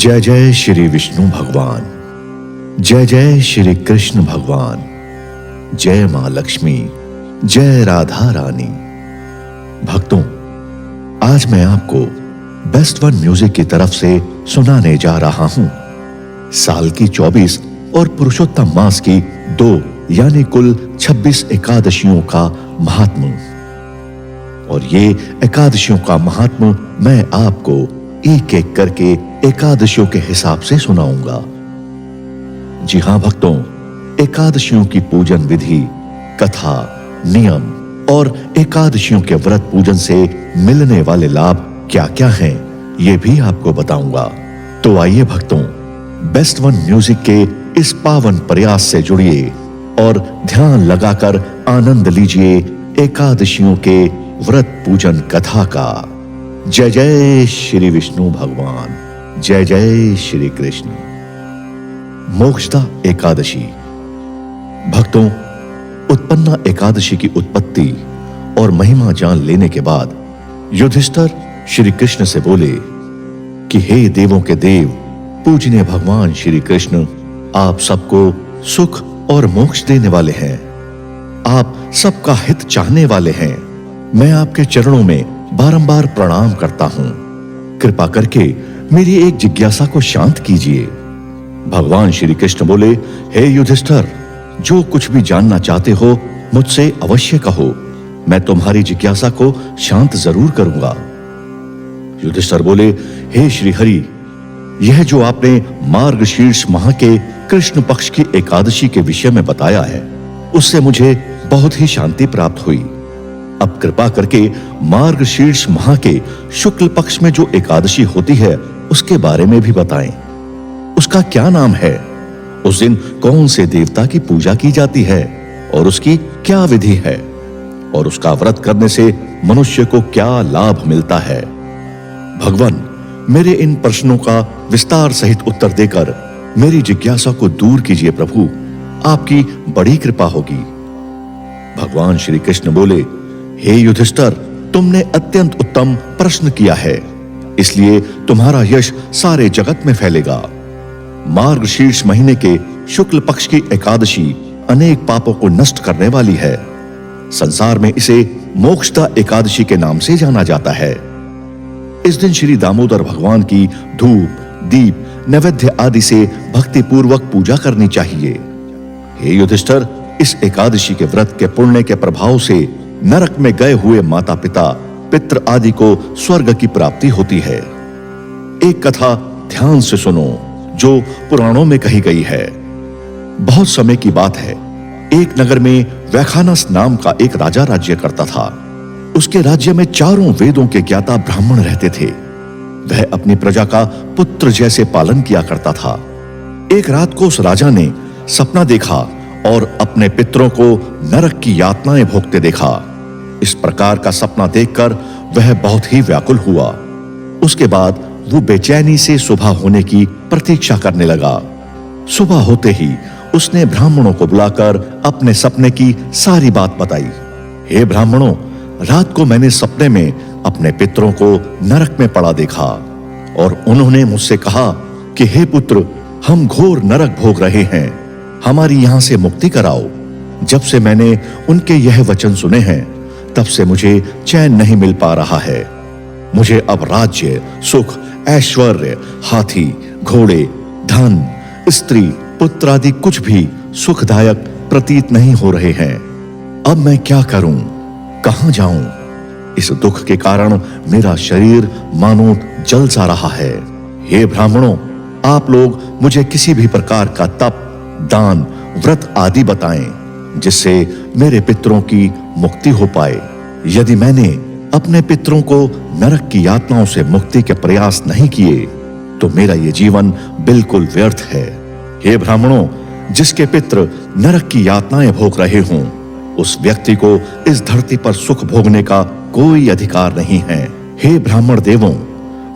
जय जय श्री विष्णु भगवान, जय जय श्री कृष्ण भगवान, जय मां लक्ष्मी, जय राधा रानी। भक्तों, आज मैं आपको बेस्ट वन म्यूजिक की तरफ से सुनाने जा रहा हूं साल की 24 और पुरुषोत्तम मास की 2 यानी कुल 26 एकादशियों का महात्म्य। और ये एकादशियों का महात्म्य मैं आपको एक एक करके एकादशियों के हिसाब से सुनाऊंगा। जी हां भक्तों, एकादशियों की पूजन विधि, कथा, नियम और एकादशियों के व्रत पूजन से मिलने वाले लाभ क्या क्या हैं, ये भी आपको बताऊंगा। तो आइए भक्तों, बेस्ट वन म्यूजिक के इस पावन प्रयास से जुड़िए और ध्यान लगाकर आनंद लीजिए एकादशियों के व्रत पूजन कथा का। जय जय श्री विष्णु भगवान, जय जय श्री कृष्ण। मोक्षदा एकादशी। भक्तों, उत्पन्ना एकादशी की उत्पत्ति और महिमा जान लेने के बाद युधिष्ठिर श्री कृष्ण से बोले कि हे देवों के देव, पूजनीय भगवान श्री कृष्ण, आप सबको सुख और मोक्ष देने वाले हैं। आप सबका हित चाहने वाले हैं। मैं आपके चरणों में बारंबार प्रणाम करता हूं। कृपा करके मेरी एक जिज्ञासा को शांत कीजिए। भगवान श्री कृष्ण बोले, हे युधिष्ठिर, जो कुछ भी जानना चाहते हो मुझसे अवश्य कहो, मैं तुम्हारी जिज्ञासा को शांत जरूर करूंगा। युधिष्ठिर बोले, हे श्री हरि, यह जो आपने मार्गशीर्ष माह के कृष्ण पक्ष की एकादशी के विषय में बताया है, उससे मुझे बहुत ही शांति प्राप्त हुई। अब कृपा करके मार्गशीर्ष माह के शुक्ल पक्ष में जो एकादशी होती है उसके बारे में भी बताएं। उसका क्या नाम है, उस दिन कौन से देवता की पूजा की जाती है और उसकी क्या विधि है, और उसका व्रत करने से मनुष्य को क्या लाभ मिलता है। भगवान, मेरे इन प्रश्नों का विस्तार सहित उत्तर देकर मेरी जिज्ञासा को दूर कीजिए प्रभु, आपकी बड़ी कृपा होगी। भगवान श्री कृष्ण बोले, हे युधिष्ठिर, तुमने अत्यंत उत्तम प्रश्न किया है, इसलिए तुम्हारा यश सारे जगत में फैलेगा। मार्गशीर्ष महीने के शुक्ल पक्ष की एकादशी अनेक पापों को नष्ट करने वाली है। संसार में इसे मोक्षदा एकादशी के नाम से जाना जाता है। इस दिन श्री दामोदर भगवान की धूप, दीप, नैवेद्य आदि से भक्ति पूर्वक पूजा करनी चाहिए। हे युधिष्ठिर, इस एकादशी के व्रत के पुण्य के प्रभाव से नरक में गए हुए माता पिता, पितृ आदि को स्वर्ग की प्राप्ति होती है। एक कथा ध्यान से सुनो जो पुराणों में कही गई है। बहुत समय की बात है, एक नगर में वैखानस नाम का एक राजा राज्य करता था। उसके राज्य में चारों वेदों के ज्ञाता ब्राह्मण रहते थे। वह अपनी प्रजा का पुत्र जैसे पालन किया करता था। एक रात को उस राजा ने सपना देखा और अपने पितरों को नरक की यातनाएं भोगते देखा। इस प्रकार का सपना देखकर वह बहुत ही व्याकुल हुआ। उसके बाद वो बेचैनी से सुबह होने की प्रतीक्षा करने लगा। सुबह होते ही उसने ब्राह्मणों को बुलाकर अपने सपने की सारी बात बताई। हे ब्राह्मणों, रात को मैंने सपने में अपने पितरों को नरक में पड़ा देखा और उन्होंने मुझसे कहा कि हे पुत्र, हम घोर नरक भोग रहे हैं, हमारी यहां से मुक्ति कराओ। जब से मैंने उनके यह वचन सुने हैं, तब से मुझे चैन नहीं मिल पा रहा है। मुझे अब राज्य, सुख, ऐश्वर्य, हाथी, घोड़े, धन, स्त्री, पुत्र आदि कुछ भी सुखदायक प्रतीत नहीं हो रहे हैं। अब मैं क्या करूं, कहां जाऊं? इस दुख के कारण मेरा शरीर मानो जल सा रहा है। हे ब्राह्मणों, आप लोग मुझे किसी भी प्रकार का तप, दान, व्रत आदि बताएं, जिससे मेरे पितरों की मुक्ति हो पाए। यदि मैंने अपने पितरों को नरक की यातनाओं से मुक्ति के प्रयास नहीं किए, तो मेरा ये जीवन बिल्कुल व्यर्थ है। हे ब्राह्मणों, जिसके पितृ नरक की यातनाएं भोग रहे हों, उस व्यक्ति को इस धरती पर सुख भोगने का कोई अधिकार नहीं है। हे ब्राह्मण देवों,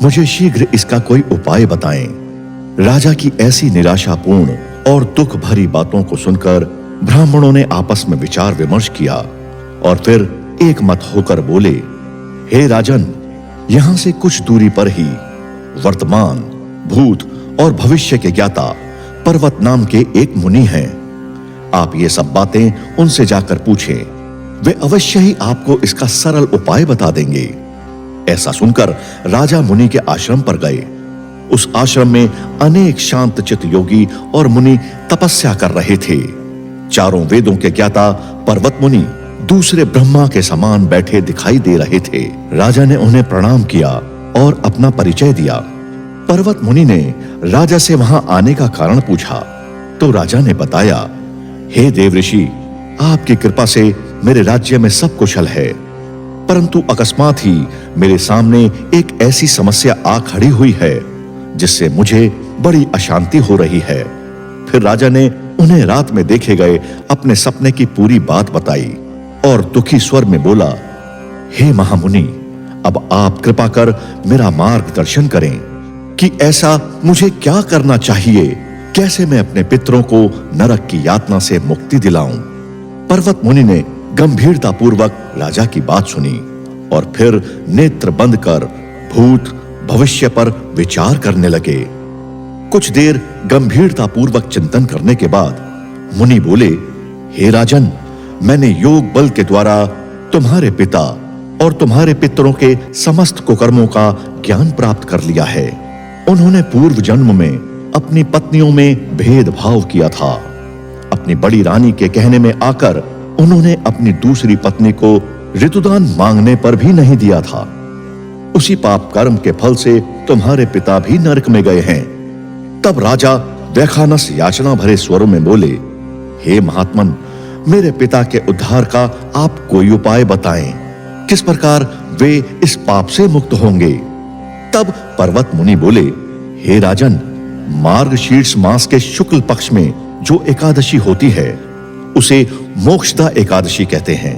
मुझे शीघ्र इसका कोई उपाय बताएं। राजा की ऐसी निराशापूर्ण और दुख भरी बातों को सुनकर ब्राह्मणों ने आपस में विचार विमर्श किया और फिर एक मत होकर बोले, हे राजन, यहां से कुछ दूरी पर ही वर्तमान, भूत और भविष्य के ज्ञाता पर्वत नाम के एक मुनि हैं। आप ये सब बातें उनसे जाकर पूछें, वे अवश्य ही आपको इसका सरल उपाय बता देंगे। ऐसा सुनकर राजा मुनि के आश्रम पर गए। उस आश्रम में अनेक शांत चित्त योगी और मुनि तपस्या कर रहे थे। चारों वेदों के ज्ञाता पर्वत मुनि दूसरे ब्रह्मा के समान बैठे दिखाई दे रहे थे। राजा ने उन्हें प्रणाम किया और अपना परिचय दिया। पर्वत मुनि ने राजा से वहां आने का कारण पूछा तो राजा ने बताया, हे देव ऋषि, आपकी कृपा से मेरे राज्य में सब कुशल है, परंतु अकस्मात ही मेरे सामने एक ऐसी समस्या आ खड़ी हुई है जिससे मुझे बड़ी अशांति हो रही है। फिर राजा ने उन्हें रात में देखे गए अपने सपने की पूरी बात बताई और दुखी स्वर में बोला, हे महामुनि, अब आप कृपा कर मेरा मार्गदर्शन करें कि ऐसा मुझे क्या करना चाहिए, कैसे मैं अपने पितरों को नरक की यातना से मुक्ति दिलाऊं। पर्वत मुनि ने गंभीरता पूर्वक राजा की बात सुनी और फिर नेत्र बंद कर भूत भविष्य पर विचार करने लगे। कुछ देर गंभीरता पूर्वक चिंतन करने के बाद मुनि बोले, हे राजन, मैंने योग बल के द्वारा तुम्हारे पिता और तुम्हारे पितरों के समस्त कुकर्मों का ज्ञान प्राप्त कर लिया है। उन्होंने पूर्व जन्म में अपनी पत्नियों में भेदभाव किया था। अपनी बड़ी रानी के कहने में आकर उन्होंने अपनी दूसरी पत्नी को ऋतुदान मांगने पर भी नहीं दिया था। उसी पाप कर्म के फल से तुम्हारे पिता भी नरक में गए हैं। तब राजा वैखानस याचना भरे स्वरों में बोले, हे महात्मन, मेरे पिता के उद्धार का आप कोई उपाय बताएं, किस प्रकार वे इस पाप से मुक्त होंगे। तब पर्वत मुनि बोले, हे राजन, मार्गशीर्ष मास के शुक्ल पक्ष में जो एकादशी होती है उसे मोक्षदा एकादशी कहते हैं।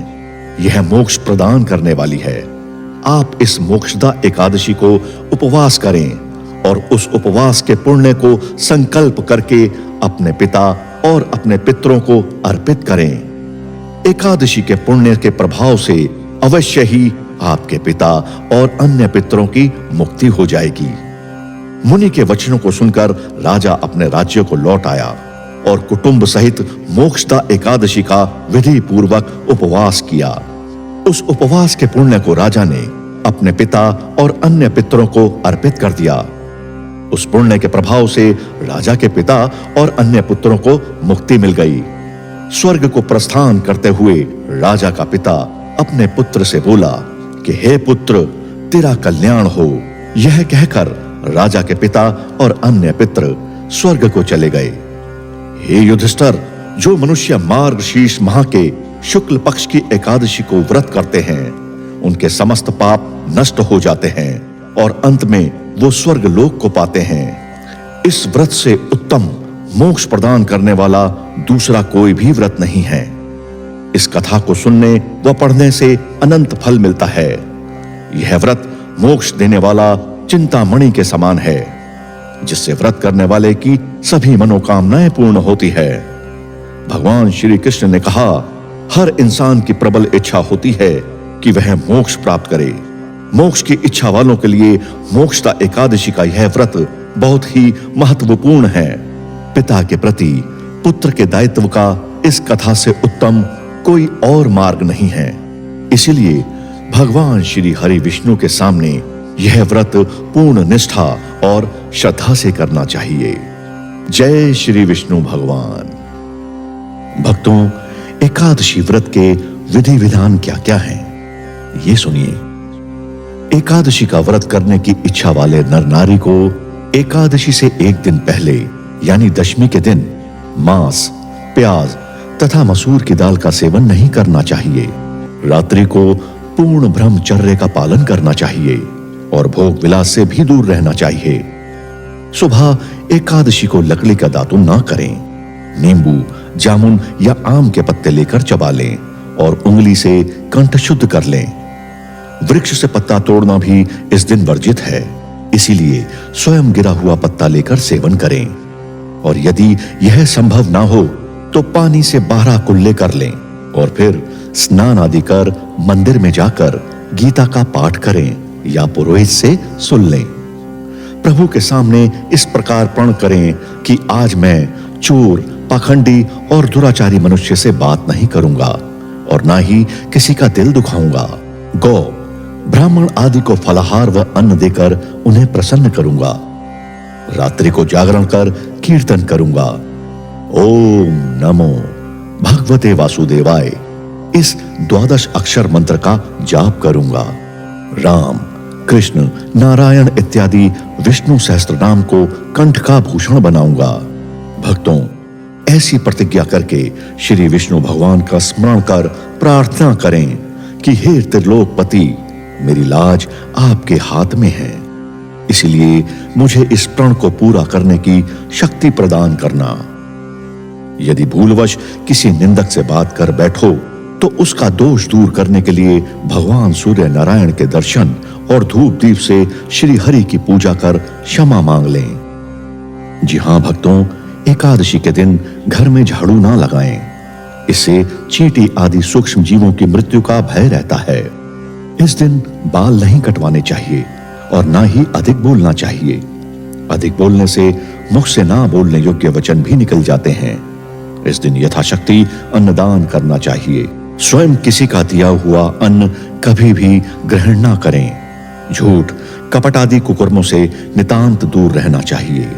यह मोक्ष प्रदान करने वाली है। आप इस मोक्षदा एकादशी को उपवास करें और उस उपवास के पुण्य को संकल्प करके अपने पिता और अपने पितरों को अर्पित करें। एकादशी के पुण्य के प्रभाव से अवश्य ही आपके पिता और अन्य पितरों की मुक्ति हो जाएगी। मुनि के वचनों को सुनकर राजा अपने राज्य को लौट आया और कुटुंब सहित मोक्षदा एकादशी का विधि पूर्वक उपवास किया। उस उपवास के पुण्य को राजा ने अपने पिता और अन्य पितरों को अर्पित कर दिया। उस पुण्य के प्रभाव से राजा के पिता और अन्य पुत्रों को मुक्ति मिल गई। स्वर्ग को प्रस्थान करते हुए राजा का पिता अपने पुत्र से बोला कि हे पुत्र, तेरा कल्याण हो। यह कहकर राजा के पिता और अन्य पितर स्वर्ग को चले गए। हे युधिष्ठिर, जो मनुष्य मार्गशीर्ष माह के शुक्ल पक्ष की एकादशी को व्रत करते हैं उनके समस्त पाप नष्ट हो जाते हैं और अंत में वो स्वर्ग लोक को पाते हैं। इस व्रत से उत्तम मोक्ष प्रदान करने वाला दूसरा कोई भी व्रत नहीं है। इस कथा को सुनने व पढ़ने से अनंत फल मिलता है। यह व्रत मोक्ष देने वाला चिंतामणि के समान है, जिससे व्रत करने वाले की सभी मनोकामनाएं पूर्ण होती है। भगवान श्री कृष्ण ने कहा, हर इंसान की प्रबल इच्छा होती है कि वह मोक्ष प्राप्त करे। मोक्ष की इच्छा वालों के लिए मोक्षदा एकादशी का यह व्रत बहुत ही महत्वपूर्ण है। पिता के प्रति पुत्र के दायित्व का इस कथा से उत्तम कोई और मार्ग नहीं है। इसलिए भगवान श्री हरि विष्णु के सामने यह व्रत पूर्ण निष्ठा और श्रद्धा से करना चाहिए। जय श्री विष्णु भगवान। भक्तों, एकादशी व्रत के विधि विधान क्या क्या हैं, ये सुनिए। एकादशी का व्रत करने की इच्छा वाले नर नारी को एकादशी से एक दिन पहले यानी दशमी के दिन मांस, प्याज तथा मसूर की दाल का सेवन नहीं करना चाहिए। रात्रि को पूर्ण ब्रह्मचर्य का पालन करना चाहिए और भोग विलास से भी दूर रहना चाहिए। सुबह एकादशी को लकड़ी का दातुन ना करें। नींबू, जामुन या आम के पत्ते लेकर चबा लें और उंगली से कंठ शुद्ध कर लें। वृक्ष से पत्ता तोड़ना भी इस दिन वर्जित है, इसीलिए स्वयं गिरा हुआ पत्ता लेकर सेवन करें। और यदि यह संभव ना हो तो पानी से 12 कुल्ले कर लें और फिर स्नान आदि कर मंदिर में जाकर गीता का पाठ करें या पुरोहित से सुन लें। प्रभु के सामने इस प्रकार प्रण करें कि आज मैं चोर, पाखंडी और दुराचारी मनुष्य से बात नहीं करूंगा और ना ही किसी का दिल दुखाऊंगा। गौ, ब्राह्मण आदि को फलाहार व अन्न देकर उन्हें प्रसन्न करूंगा। रात्रि को जागरण कर कीर्तन करूंगा। ओम नमो भगवते वासुदेवाय इस 12 अक्षर मंत्र का जाप करूंगा। राम, कृष्ण, नारायण इत्यादि विष्णु सहस्त्र नाम को कंठ का भूषण बनाऊंगा। भक्तों, ऐसी प्रतिज्ञा करके श्री विष्णु भगवान का स्मरण कर प्रार्थना करें कि हे त्रिलोकपति, मेरी लाज आपके हाथ में है, इसलिए मुझे इस प्रण को पूरा करने की शक्ति प्रदान करना। यदि भूलवश किसी निंदक से बात कर बैठो तो उसका दोष दूर करने के लिए भगवान सूर्य नारायण के दर्शन और धूप दीप से श्री हरि की पूजा कर क्षमा मांग लें। जी हां भक्तों, एकादशी के दिन घर में झाड़ू ना लगाएं, इससे चींटी आदि सूक्ष्म जीवों की मृत्यु का भय रहता है। इस दिन बाल नहीं कटवाने चाहिए और ना ही अधिक बोलना चाहिए। अधिक बोलने से मुख से ना बोलने योग्य वचन भी निकल जाते हैं। इस दिन यथाशक्ति अन्नदान करना चाहिए। स्वयं किसी का दिया हुआ अन्न कभी भी ग्रहण ना करें। झूठ, कपट आदि कुकर्मों से नितांत दूर रहना चाहिए।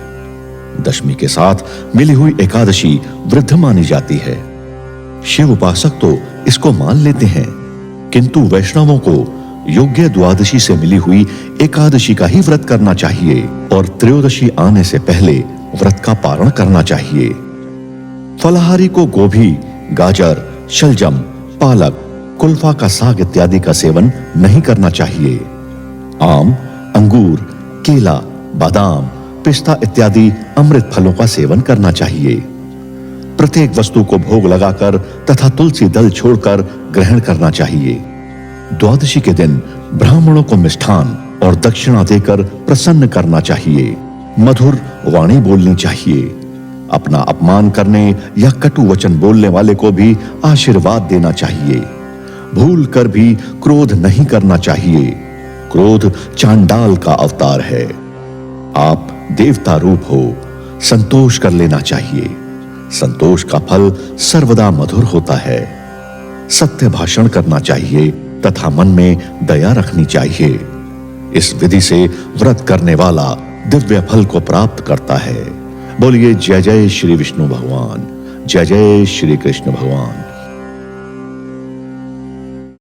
दशमी के साथ मिली हुई एकादशी वृद्ध मानी जाती है। शिव उपासक तो इसको मान लेते हैं, किंतु वैष्णवों को योग्य द्वादशी से मिली हुई एकादशी का ही व्रत करना चाहिए और त्रयोदशी आने से पहले व्रत का पारण करना चाहिए। फलाहारी को गोभी, गाजर, शलजम, पालक, कुल्फा का साग इत्यादि का सेवन नहीं करना चाहिए। आम, अंगूर, केला, बादाम, पिस्ता इत्यादि अमृत फलों का सेवन करना चाहिए। प्रत्येक वस्तु को भोग लगाकर तथा तुलसी दल छोड़कर ग्रहण करना चाहिए। द्वादशी के दिन ब्राह्मणों को मिष्ठान और दक्षिणा देकर प्रसन्न करना चाहिए। मधुर वाणी बोलनी चाहिए। अपना अपमान करने या कटु वचन बोलने वाले को भी आशीर्वाद देना चाहिए। भूल कर भी क्रोध नहीं करना चाहिए। क्रोध चांडाल का अवतार है। आप देवता रूप हो, संतोष कर लेना चाहिए। संतोष का फल सर्वदा मधुर होता है। सत्य भाषण करना चाहिए तथा मन में दया रखनी चाहिए। इस विधि से व्रत करने वाला दिव्य फल को प्राप्त करता है। बोलिए जय जय श्री विष्णु भगवान, जय जय श्री कृष्ण भगवान।